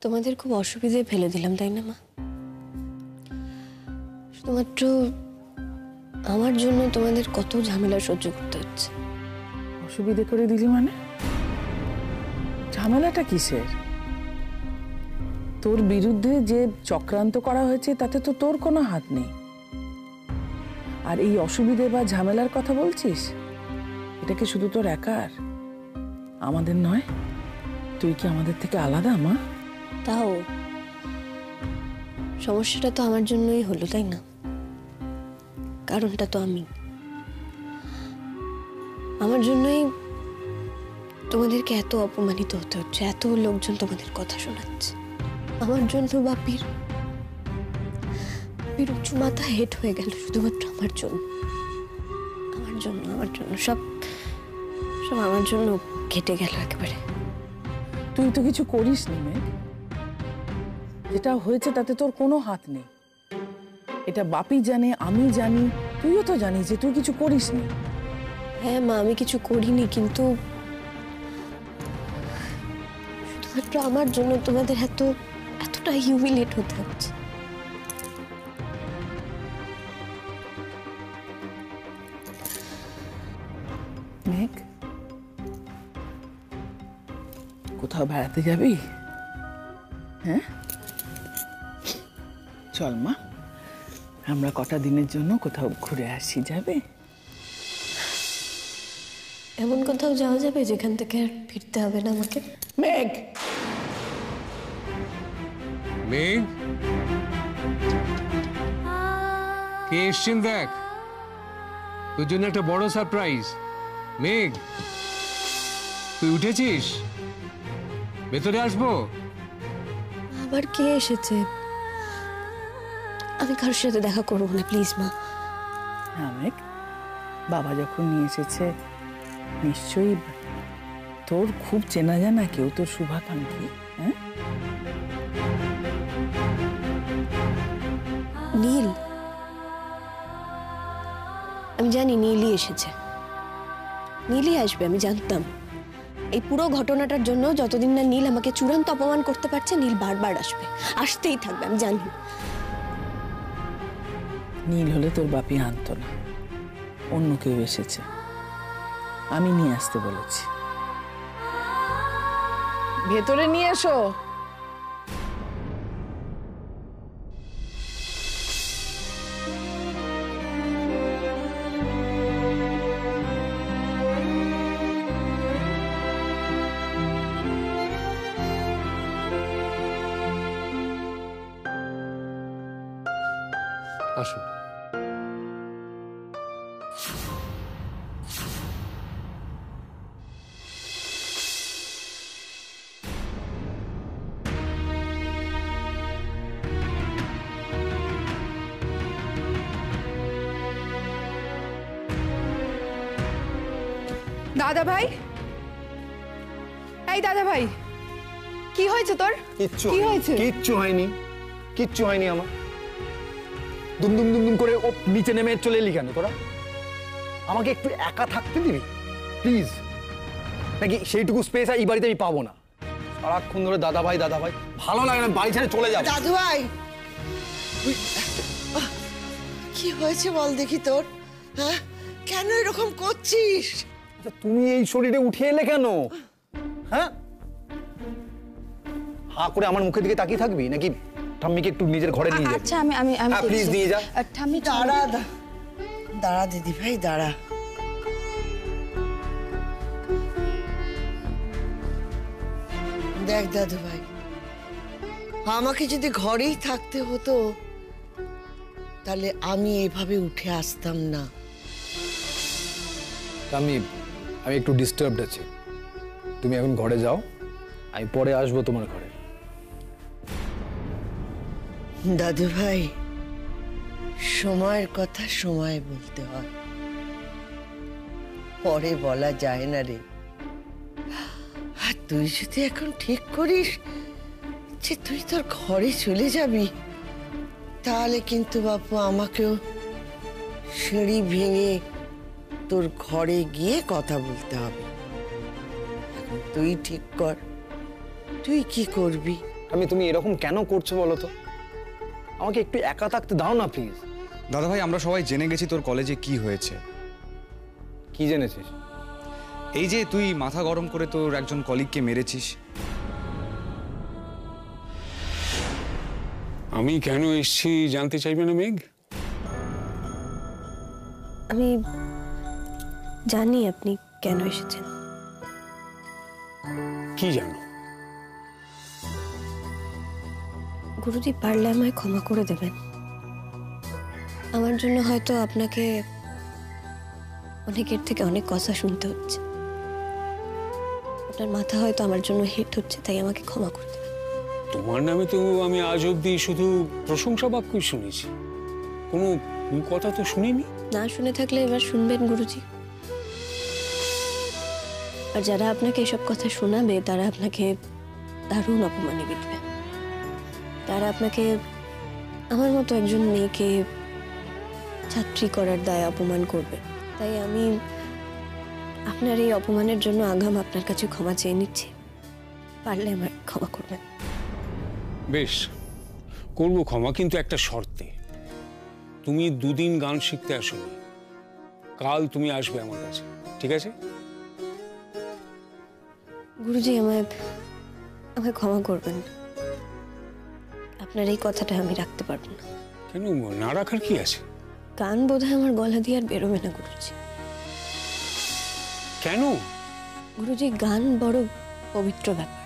তোমাদের খুব অসুবিধায় ফেলে দিলাম, তাই না মা? শুধুমাত্র আমার জন্য তোমাদের কত ঝামেলা সহ্য করতে হচ্ছে। অসুবিধে করে দিলি মানে? ঝামেলাটা কিসের? তোর বিরুদ্ধে যে চক্রান্ত করা হয়েছে তাতে তো তোর কোনো হাত নেই। আর এই অসুবিধে বা ঝামেলার কথা বলছিস, এটা কি শুধু তোর একার? আমাদের নয়? তুই কি আমাদের থেকে আলাদা মা? তাও সমস্যাটা তো আমার জন্যই হলো, তাই না? কারণটা তো আমি। আমার জন্যই তোমাদেরকে এত অপমানিত হতে হচ্ছে, এত লোকজন তোমাদের কথা শোনাচ্ছে। আমার জন্য বাপির উঁচু মাথা হেট হয়ে গেল শুধুমাত্র আমার জন্য। আমার জন্য সব আমার জন্য ঘেটে গেল একেবারে। তুই তো কিছু করিস নি মেঘ। যেটা হয়েছে তাতে তোর কোনো হাত নেই। এটা বাপি জানে, আমি জানি, তুইও তো জানিস যে তুই কিছু করিস নি। হ্যাঁ মা, আমি কিছু করিনি, কিন্তু শুধুমাত্র আমার জন্য তোমাদের এতটা হিউমিলেট হতে হচ্ছে। মেঘ, কোথাও বেড়াতে যাবি? হ্যাঁ, চল মা, আমরা কটা দিনের জন্য কোথাও ঘুরে আসি। যাবে? এমন কোথাও যাওয়া যাবে যেখান থেকে আর ফিরতে হবে না আমাকে? মেঘ, মেঘ, কে এসছেন দেখ, তোর জন্য একটা বড় সারপ্রাইজ। মেঘ, তুই উঠেছিস? ভেতরে আসবো? আবার কে এসেছে? আমি কারোর সাথে দেখা করবো না, প্লিজ মা। হ্যাঁ মেঘ, বাবা যখন নিয়ে এসেছে নিশ্চয়ই তোর খুব চেনা জানা কেউ, তোর শুভাকাঙ্ক্ষী। হ্যাঁ, নীল। আমি জানি নীলই এসেছে, নীলই আসবে, আমি জানতাম। এই পুরো ঘটনাটার জন্য যতদিন না নীল আমাকে চূড়ান্ত অপমান করতে পারছে, নীল বারবার আসবে, আসতেই থাকবে, আমি জানি। নীল হলে তোর বাপি আনতো না, অন্য কেউ এসেছে, আমি নিয়ে আসতে বলেছি। ভেতরে নিয়ে এসো। আসুন। দাদা ভাই, এই দাদা ভাই, কি হয়েছে তোর? কি হয়েছে? কিচ্ছু হয়নি, কিচ্ছু হয়নি আমার। দুমদুম দুমদুম করে ও নিচে নেমে চলে এলি কেন তোরা? আমাকে একটু একা থাকতে দিবি প্লিজ, নাকি সেইটুকু স্পেস এই বাড়িতে আমি পাবো না? সারাক্ষণ ধরে দাদা ভাই দাদা ভাই, ভালো লাগে না, বাড়ি ছেড়ে চলে যাবে। দাদু ভাই, কি হয়েছে বল দেখি তোর? হ্যাঁ, কেন এরকম করছিস? তুমি এই শরীরে উঠে এলে কেন? হ্যাঁ, হা করে আমার মুখের দিকে তাকিয়ে থাকবি, নাকি ঠাম্মিকে একটু নিজের ঘরে নিয়ে যাবি? আচ্ছা, আমি প্লিজ নিয়ে যা। ঠাম্মি, দাঁড়া দিদি ভাই, দাঁড়া। দেখ দাদু ভাই, আমাকে যদি ঘরেই থাকতে হতো তাহলে আমি এভাবে উঠে আসতাম না। আমি একটু ডিস্টার্বড আছি, তুমি এখন ঘরে যাও, আমি পরে আসবো তোমার ঘরে। দাদু ভাই, সময়ের কথা সময় বলতে হয়, পরে বলা যায় না রে। আর তুই যদি এখন ঠিক করিস যে তুই তোর ঘরে চলে যাবি, তাহলে কিন্তু বাপু আমাকেও সিঁড়ি ভেঙে তোর ঘরে গিয়ে কথা বলতে হবে। এখন তুই ঠিক কর, তুই কি করবি? আমি তুমি এরকম কেন করছো বলো তো? আমাকে একটু একা থাকতে দাও না প্লিজ। দাদা ভাই, আমরা সবাই জেনে গেছি তোর কলেজে কি হয়েছে। কি জেনেছিস? এই যে তুই মাথা গরম করে তোর একজন কলিগকে মেরেছিস। আমি কেন এসেছি জানতে চাইবে না মেঘ? আমি জানি আপনি কেন এসেছেন। কি জানো? গুরুজি, পারলে আমায় ক্ষমা করে দেবেন। আমার জন্য হয়তো আপনাকে অনেকের থেকে অনেক কথা শুনতে হচ্ছে। আপনার মাথা হয়তো আমার জন্য হিট হচ্ছে, তাই আমাকে ক্ষমা করে দেবেন। তোমার নামে তো আমি আজ অব্দি শুধু প্রশংসা বাক্যই শুনেছি, কোনো কথা তো শুনিনি। না শুনে থাকলে এবার শুনবেন গুরুজি। আর যারা আপনাকে এসব কথা শোনাবে তারা আপনাকে দারুণ অপমানে বিধবে। তারা আপনাকে আমার মতো একজন মেয়েকে ছাত্রী করার দায়ে অপমান করবে। তাই আমি আপনার এই অপমানের জন্য আগাম আপনার কাছে ক্ষমা চেয়ে নিচ্ছি। পারলে আমায় ক্ষমা করবেন। বেশ, করবো ক্ষমা, কিন্তু একটা শর্তে। তুমি 2 দিন গান শিখতে আসোনি, কাল তুমি আসবে আমার কাছে, ঠিক আছে? গুরুজি, আমায় ক্ষমা করবেন। আপনার এই কথাটা আমি রাখতে পারবো না। কেন না রাখার কি আছে? গান বোধহয় আমার গলা দিয়ে আর বেরোবে না গুরুজি। কেন? গুরুজি, গান বড় পবিত্র ব্যাপার।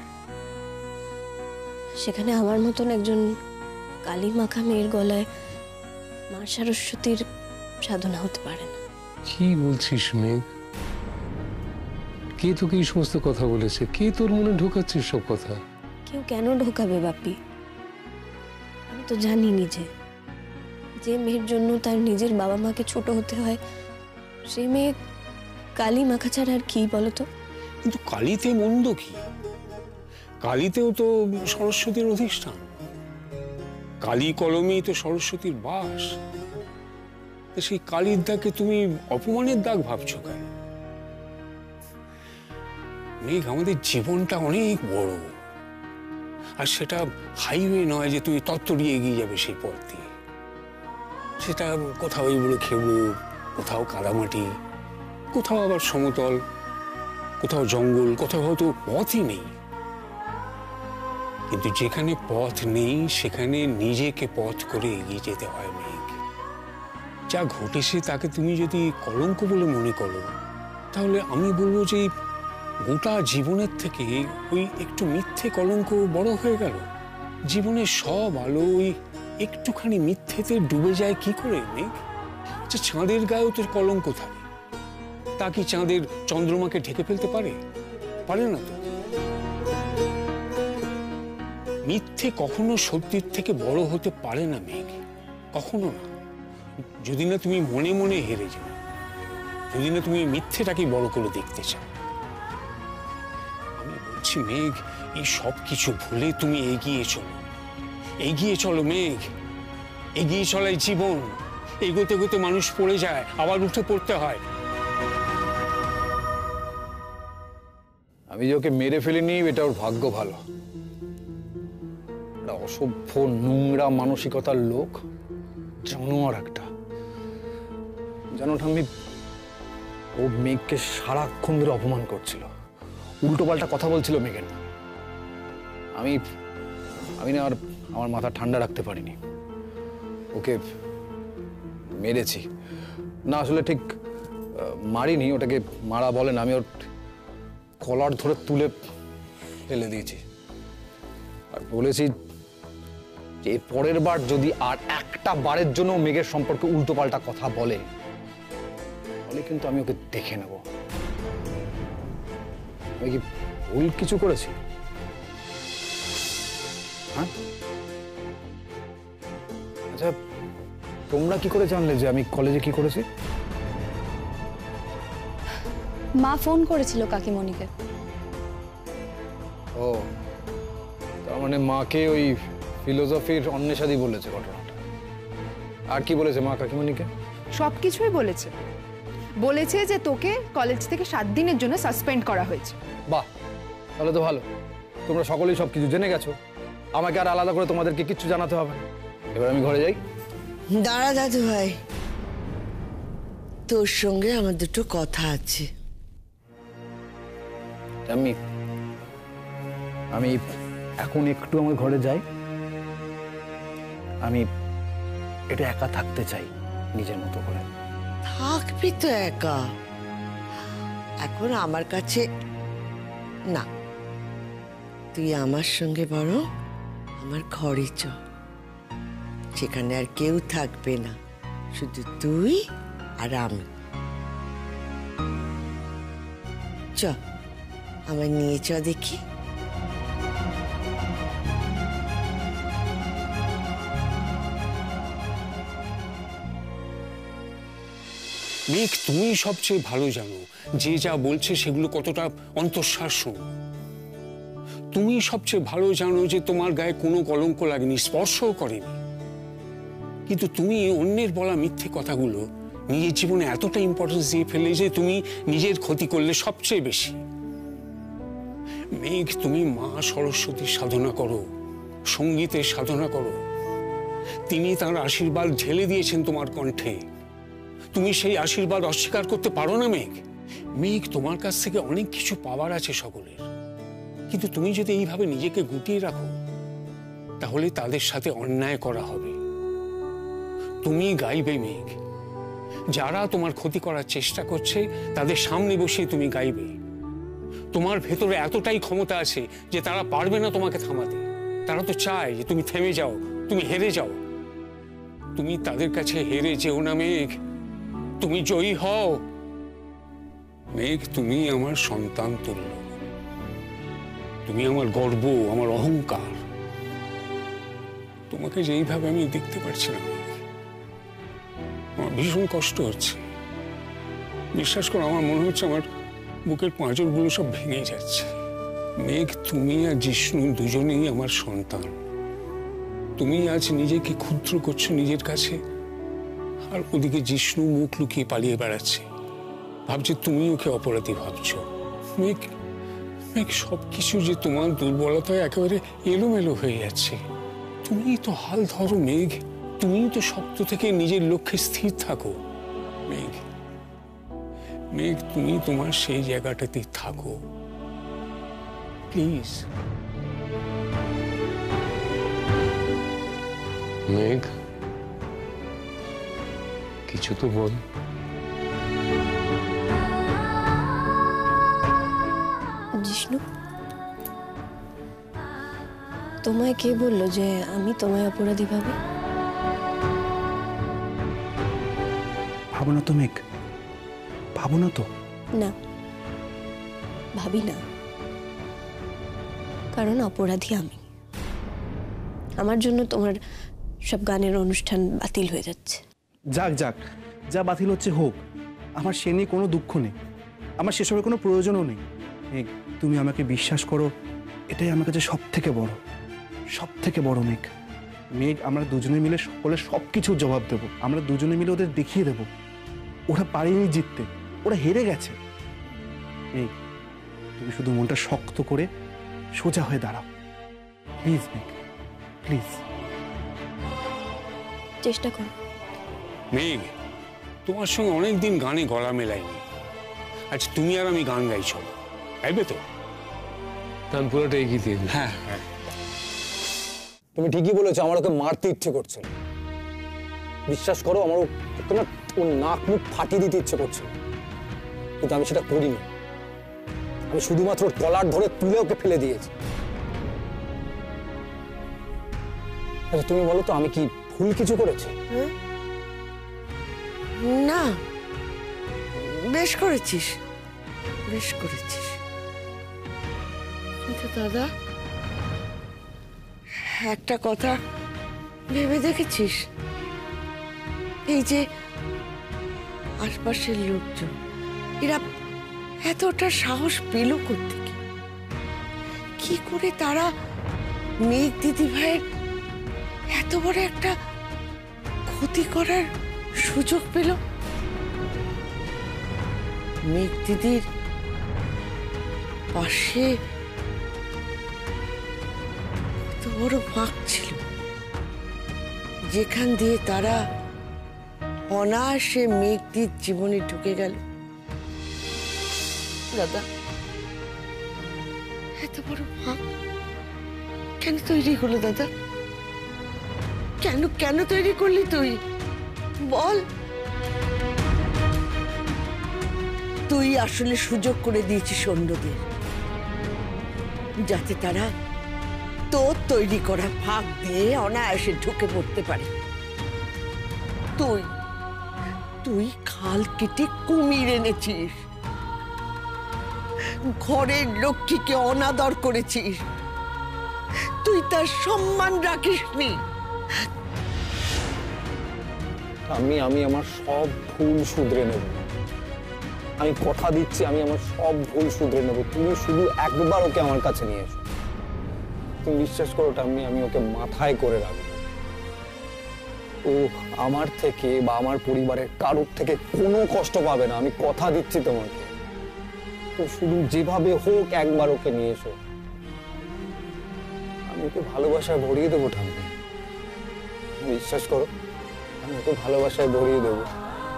সেখানে আমার মতন একজন কালী মাখা মেয়ের গলায় মা সরস্বতীর সাধনা হতে পারে না। কি বলছিস মেঘ? কে তোকে এই সমস্ত কথা বলেছে? কে তোর মনে ঢোকাচ্ছিস সব কথা? কেউ কেন ঢোকাবে বাপি? আমি তো জানি নিজে, যে মেয়ের জন্য তার নিজের বাবা মাকে ছোট হতে হয়, সে মেয়ে কালী মাখা ছাড়া আর কি বলতো? কিন্তু কালীতে মন্দ কি? কালীতেও তো সরস্বতীর অধিষ্ঠান, কালী কলমেই তো সরস্বতীর বাস। সেই কালীর দাগকে তুমি অপমানের দাগ ভাবছো কেন? মেঘ, আমাদের জীবনটা অনেক বড়, আর সেটা হাইওয়ে নয় যে তুমি তত্ত্বড়িয়ে এগিয়ে যাবে সেই পথ দিয়ে। সেটা কোথাও এইগুলো খেবড়ো, কোথাও কাদামাটি, কোথাও আবার সমতল, কোথাও জঙ্গল, কোথাও হয়তো পথই নেই। কিন্তু যেখানে পথ নেই সেখানে নিজেকে পথ করে এগিয়ে যেতে হয় মেঘ। যা ঘটেছে তাকে তুমি যদি কলঙ্ক বলে মনে করো, তাহলে আমি বলবো যে গোটা জীবনের থেকে ওই একটু মিথ্যে কলঙ্ক বড় হয়ে গেল। জীবনের সব আলো ওই একটুখানি মিথ্যেতে ডুবে যায় কি করে মেঘ? যে চাঁদের গায়েও তোর কলঙ্ক থাকে, তা কি চাঁদের চন্দ্রমাকে ঢেকে ফেলতে পারে? পারে না তো। মিথ্যে কখনো সত্যির থেকে বড় হতে পারে না মেঘ, কখনো না। যদি না তুমি মনে মনে হেরে যাও, যদি না তুমি মিথ্যেটাকে বড় করে দেখতে চাও। আমি বলছি মেঘ, এই সব কিছু ভুলে তুমি এগিয়ে চলো, এগিয়ে চলো মেঘ, এগিয়ে চলাই জীবন। এগোতে এগোতে মানুষ পড়ে যায়, আবার উঠে পড়তে হয়। আমি যে ওকে মেরে ফেলিনি এটা ওর ভাগ্য ভালো। একটা অসভ্য নোংরা মানসিকতার লোক, জানোয়ার একটা। জানো ঠাম্মি, ও মেঘকে সারাক্ষণ ধরে অপমান করছিল, উল্টো পাল্টা কথা বলছিল মেঘের। আমি না আর আমার মাথা ঠান্ডা রাখতে পারিনি, ওকে মেরেছি। না আসলে ঠিক মারিনি, ওটাকে মারা বলে না, আমি ওর কলার ধরে তুলে ফেলে দিয়েছি। আর বলেছি যে পরের বার যদি আর একটা বারের জন্য মেঘের সম্পর্কে উল্টো পাল্টা কথা বলে, তাহলে কিন্তু আমি ওকে দেখে নেব। আমি কি ভুল কিছু করেছি? হ্যাঁ, আচ্ছা, তোমরা কি করে জানলে যে আমি কলেজে কি করেছি? মা ফোন করেছিল কাকিমণিকে। ও, তার মানে মাকে ওই ফিলোসফির অন্বেষাদি বলেছে ঘটনাটা। আর কি বলেছে মা কাকিমণিকে? সবকিছুই বলেছে। বলেছে যে তোকে কলেজ থেকে 7 দিনের জন্য সাসপেন্ড করা হয়েছে। বাহ, তাহলে তো ভালো, তোমরা সকলেই সবকিছু জেনে গেছো। আমাকে আর আলাদা করে তোমাদেরকে কিচ্ছু জানাতে হবে না। এবার আমি ঘরে যাই। দাঁড়া দাদু ভাই, তোর সঙ্গে আমার দুটো কথা আছে। আমি এখন একটু আমার ঘরে যাই। আমি এটা একা থাকতে চাই নিজের মতো করে। থাকবি তো একা, এখন আমার কাছে না, তুই আমার সঙ্গে বরং আমার ঘরে চ, সেখানে আর কেউ থাকবে না, শুধু তুই আর আমি। চ, আমায় নিয়ে চ দেখি। মেঘ, তুমি সবচেয়ে ভালো জানো যে যা বলছে সেগুলো কতটা অন্তঃসার শোনো। তুমি সবচেয়ে ভালো জানো যে তোমার গায়ে কোনো কলঙ্ক লাগেনি, স্পর্শও করেনি, কিন্তু তুমি অন্যের বলা মিথ্যে কথাগুলো নিজের জীবনে এতটা ইম্পর্টেন্স দিয়ে ফেলে যে তুমি নিজের ক্ষতি করলে সবচেয়ে বেশি। মেঘ, তুমি মা সরস্বতীর সাধনা করো, সঙ্গীতের সাধনা করো। তিনি তাঁর আশীর্বাদ ঢেলে দিয়েছেন তোমার কণ্ঠে, তুমি সেই আশীর্বাদ অস্বীকার করতে পারো না মেঘ। মেঘ, তোমার কাছ থেকে অনেক কিছু পাওয়ার আছে সকলের, কিন্তু তুমি যদি এইভাবে নিজেকে গুটিয়ে রাখো তাহলে তাদের সাথে অন্যায় করা হবে। তুমি গাইবে মেঘ, যারা তোমার ক্ষতি করার চেষ্টা করছে তাদের সামনে বসিয়ে তুমি গাইবে। তোমার ভেতরে এতটাই ক্ষমতা আছে যে তারা পারবে না তোমাকে থামাতে। তারা তো চায় যে তুমি থেমে যাও, তুমি হেরে যাও। তুমি তাদের কাছে হেরে যেও না মেঘ, তুমি জয়ী হও। মেঘ, তুমি আমার সন্তান তুল্য, তুমি আমার গর্ব, আমার অহংকার। তোমাকে যেইভাবে আমি দেখতে পারছি না মেঘ, আমার ভীষণ কষ্ট হচ্ছে। বিশ্বাস করো, আমার মনে হচ্ছে আমার বুকের পাঁজরগুলো সব ভেঙে যাচ্ছে। মেঘ, তুমি আর জিষ্ণু দুজনেই আমার সন্তান। তুমি আজ নিজেকে ক্ষুদ্র করছো নিজের কাছে, আর ওদিকে জিষ্ণু মুখ লুকিয়ে পালিয়ে বেড়াচ্ছে, ভাবছে তুমি ওকে অপরাধী ভাবছো। মেঘ, মেঘ, সবকিছু যে তোমার দুর্বলতায় একেবারে এলোমেলো হয়ে যাচ্ছে। তুমি তো হাল ধরো মেঘ, তুমি তো শক্ত থেকে নিজের লক্ষ্যে স্থির থাকো। মেঘ, মেঘ, তুমি তোমার সেই জায়গাটাতে থাকো প্লিজ। মেঘ, কিছু তো বল। জিষ্ণু, তোমায় কে বললো যে আমি তোমায় অপরাধী ভাবি? ভাবো না তো মেঘ, ভাবো না তো। না, ভাবি না, কারণ অপরাধী আমি। আমার জন্য তোমার সব গানের অনুষ্ঠান বাতিল হয়ে যাচ্ছে। যাক যাক, যা বাতিল হচ্ছে হোক, আমার সে নিয়ে কোনো দুঃখ নেই, আমার সেসবের কোনো প্রয়োজনও নেই। মেঘ, তুমি আমাকে বিশ্বাস করো, এটাই আমার কাছে সব থেকে বড়, সব থেকে বড়। মেঘ, মেঘ, আমরা দুজনে মিলে সকলের সব কিছুর জবাব দেবো। আমরা দুজনে মিলে ওদের দেখিয়ে দেবো ওরা পারেনি জিততে, ওরা হেরে গেছে। মেঘ, তুমি শুধু মনটা শক্ত করে সোজা হয়ে দাঁড়াও প্লিজ মেঘ, প্লিজ। চেষ্টা করো। মেঘ, তোমার সঙ্গে অনেকদিন গানে গলা মেলাইনি, আজ তুমি আর আমি গান গাইছো, গাইবে তো? গান পুরোটা এগিয়ে দিয়ে দিই। হ্যাঁ হ্যাঁ, তুমি ঠিকই বলেছো, আমার ওকে মারতে ইচ্ছে করছে। বিশ্বাস করো, আমার তোমার ওর নাক মুখ ফাটিয়ে দিতে ইচ্ছে করছে, কিন্তু আমি সেটা করিনি। আমি শুধুমাত্র ওর কলার ধরে তুলে ওকে ফেলে দিয়েছি। আচ্ছা, তুমি বলো তো, আমি কি ভুল কিছু করেছি? না, বেশ করেছিস, বেশ করেছিস। কিন্তু দাদা, একটা কথা ভেবে দেখেছিস? এই যে আশপাশের লোকজন, এরা এতটা সাহস পেল কোত্থেকে? কি করে তারা মেঘ দিদি ভাইয়ের এত বড় একটা ক্ষতি করার সুযোগ পেল? মেঘ দিদির পাশে কত বড় ফাঁক ছিল যেখান দিয়ে তারা অনায়াসে মেঘদির জীবনে ঢুকে গেল। দাদা, এত বড় ফাঁক কেন তৈরি হলো দাদা? কেন কেন তৈরি করলি তুই? বল। তুই আসলে সুযোগ করে দিয়েছিস অন্যদের, যাতে তারা তোর তৈরি করা ফাঁক দিয়ে অনায়াসে ঢুকে পড়তে পারে। তুই তুই খাল কেটে কুমির এনেছিস, ঘরের লক্ষ্মীকে অনাদর করেছিস, তুই তার সম্মান রাখিসনি। আমি আমার সব ভুল শুধরে নেব। আমি কথা দিচ্ছি, আমি আমার সব ভুল শুধরে নেব। তুমি শুধু একবার ওকে আমার কাছে নিয়ে এসো। তুমি বিশ্বাস করো টাম্মি, আমি ওকে মাথায় করে রাখবো। ও আমার থেকে বা আমার পরিবারের কারোর থেকে কোনো কষ্ট পাবে না, আমি কথা দিচ্ছি তোমাকে। তো শুধু যেভাবে হোক একবার ওকে নিয়ে এসো। আমি ওকে ভালোবাসায় ভরিয়ে দেবো ঠাম্মি, বিশ্বাস করো। আমি ওকে ভালোবাসায় ভরিয়ে দেবো।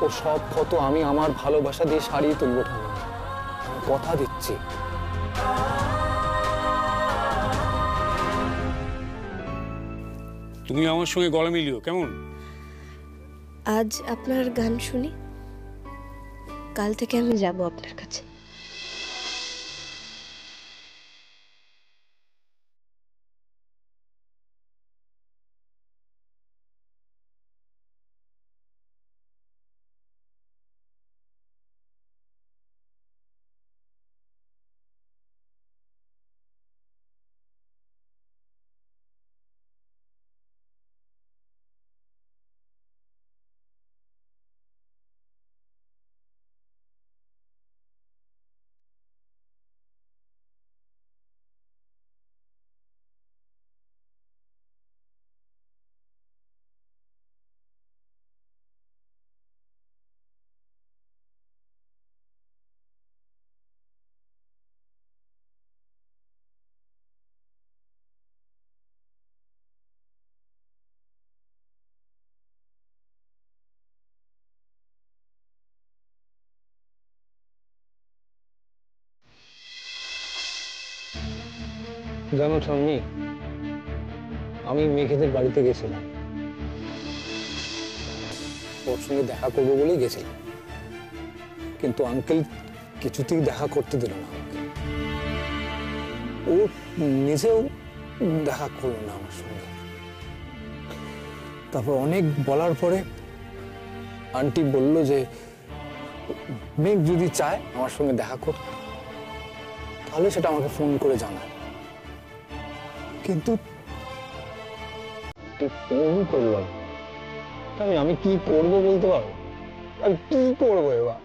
ও সব ক্ষত আমি আমার ভালোবাসা দিয়ে সারিয়ে তুলবো ঠাম্মি, আমি কথা দিচ্ছি। তুমি আমার সঙ্গে গলা মিলিও কেমন? আজ আপনার গান শুনি, কাল থেকে আমি যাব আপনার কাছে। জানো ঠাম্মি, আমি মেঘেদের বাড়িতে গেছিলাম, ওর সঙ্গে দেখা করবো বলেই গেছিলাম, কিন্তু আঙ্কেল কিছুতেই দেখা করতে দিল না আমাকে। ও নিজেও দেখা করলো না আমার সঙ্গে। তারপর অনেক বলার পরে আন্টি বলল যে মেঘ যদি চায় আমার সঙ্গে দেখা করতে, তাহলে সেটা আমাকে ফোন করে জানায়। কিন্তু ফোন করলাম, আমি কি করবো বলতে পারবো? আমি কি করবো এবার?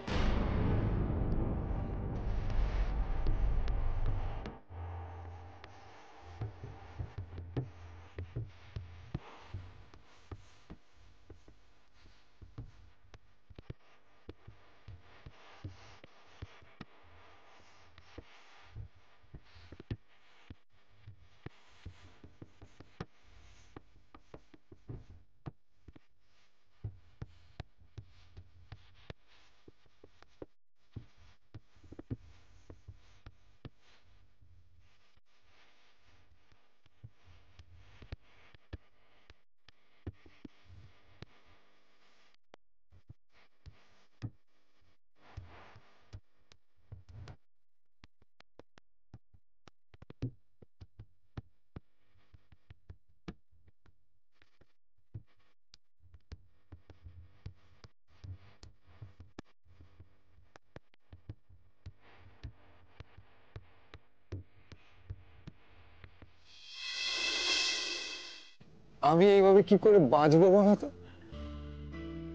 আমি এইভাবে কি করে বাঁচবো বলো তো?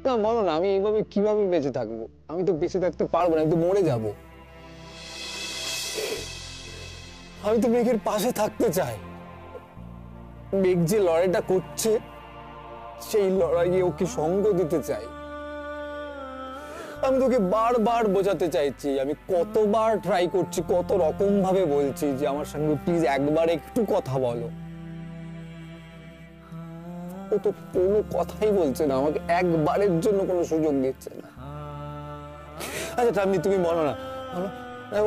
না বলো না, আমি এইভাবে কিভাবে বেঁচে থাকবো? আমি তো বেঁচে থাকতে পারবো না, আমি তো মরে যাবো। আমি তো মেঘের পাশে থাকতে চাই। মেঘ যে লড়াইটা করছে সেই লড়াইয়ে ওকে সঙ্গ দিতে চাই। আমি তোকে বারবার বোঝাতে চাইছি, আমি কতবার ট্রাই করছি, কত রকম ভাবে বলছি যে আমার সঙ্গে প্লিজ একবার একটু কথা বলো। ও তো কোনো কথাই বলছে না, আমাকে একবারের জন্য কোনো সুযোগ দিচ্ছে না। আচ্ছা ঠাম্মি তুমি বলো না, বলো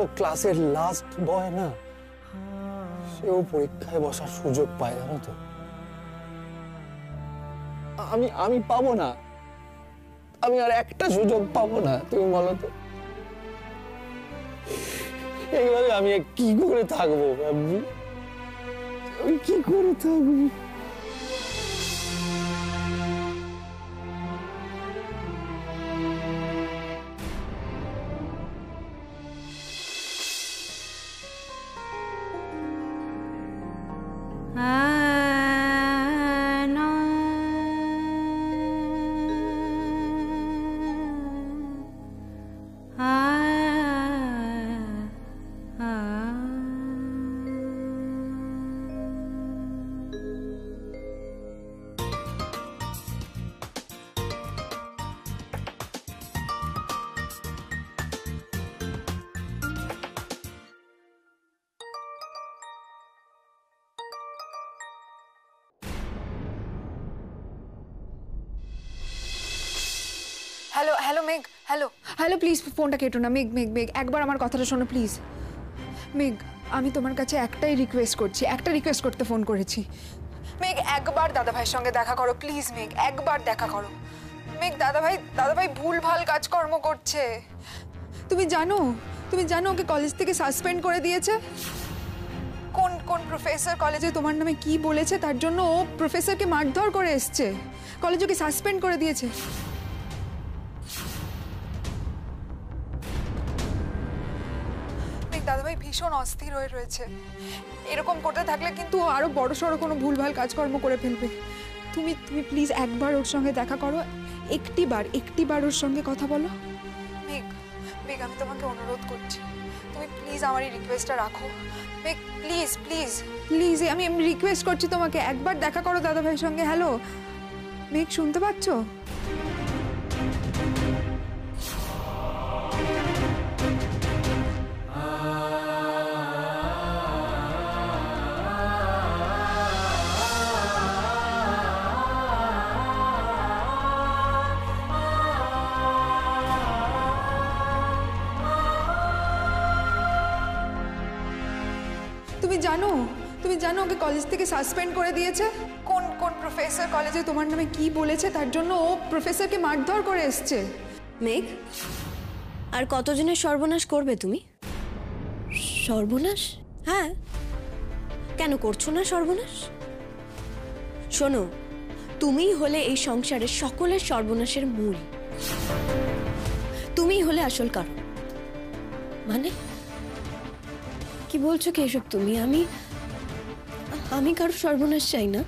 ও ক্লাসের লাস্ট বয় না, সেও পরীক্ষায় বসার সুযোগ পায় জানো তো। আমি পাবো না, আমি আর একটা সুযোগ পাবো না, তুমি বলো তো। এইভাবে আমি কি করে থাকবো ভাবছি, আমি কি করে থাকবো? হ্যালো হ্যালো মেঘ, হ্যালো হ্যালো, প্লিজ ফোনটা কেটো না। মেঘ মেঘ মেঘ, একবার আমার কথাটা শোনো প্লিজ। মেঘ, আমি তোমার কাছে একটাই রিকোয়েস্ট করছি, একটা রিকোয়েস্ট করতে ফোন করেছি। মেঘ, একবার দাদাভাইয়ের সঙ্গে দেখা করো প্লিজ। মেঘ, একবার দেখা করো। মেঘ, দাদাভাই ভুলভাল কাজকর্ম করছে। তুমি জানো ওকে কলেজ থেকে সাসপেন্ড করে দিয়েছে। কোন প্রফেসর কলেজে তোমার নামে কি বলেছে তার জন্য ও প্রফেসরকে মারধর করে এসছে, কলেজ ওকে সাসপেন্ড করে দিয়েছে। দাদাভাই ভীষণ অস্থির হয়ে রয়েছে। এরকম করতে থাকলে কিন্তু ও আরো বড়সড় কোনো ভুলভাল কাজকর্ম করে ফেলবে। তুমি প্লিজ একবার ওর সঙ্গে দেখা করো, একটিবার ওর সঙ্গে কথা বলো। মেঘ, আমি তোমাকে অনুরোধ করছি, তুমি প্লিজ আমার এই রিকোয়েস্টটা রাখো। মেঘ প্লিজ প্লিজ প্লিজ, আমি রিকোয়েস্ট করছি তোমাকে, একবার দেখা করো দাদাভাইয়ের সঙ্গে। হ্যালো মেঘ, শুনতে পাচ্ছ? তুমি জানো ওকে কলেজ থেকে সাসপেন্ড করে দিয়েছে। কোন প্রফেসর কলেজে তোমার নামে কি বলেছে তার জন্য ও প্রফেসরকে মারধর করে এসছে। মেঘ, আর কতজনের সর্বনাশ করবে তুমি? সর্বনাশ? হ্যাঁ, কেন করছো না সর্বনাশ? শোনো, তুমিই হলে এই সংসারের সকলের সর্বনাশের মূল। তুমিই হলে আসল কারণ। মানে কি বলছো কি এসব তুমি? আমি কারো সর্বনাশ চাই না।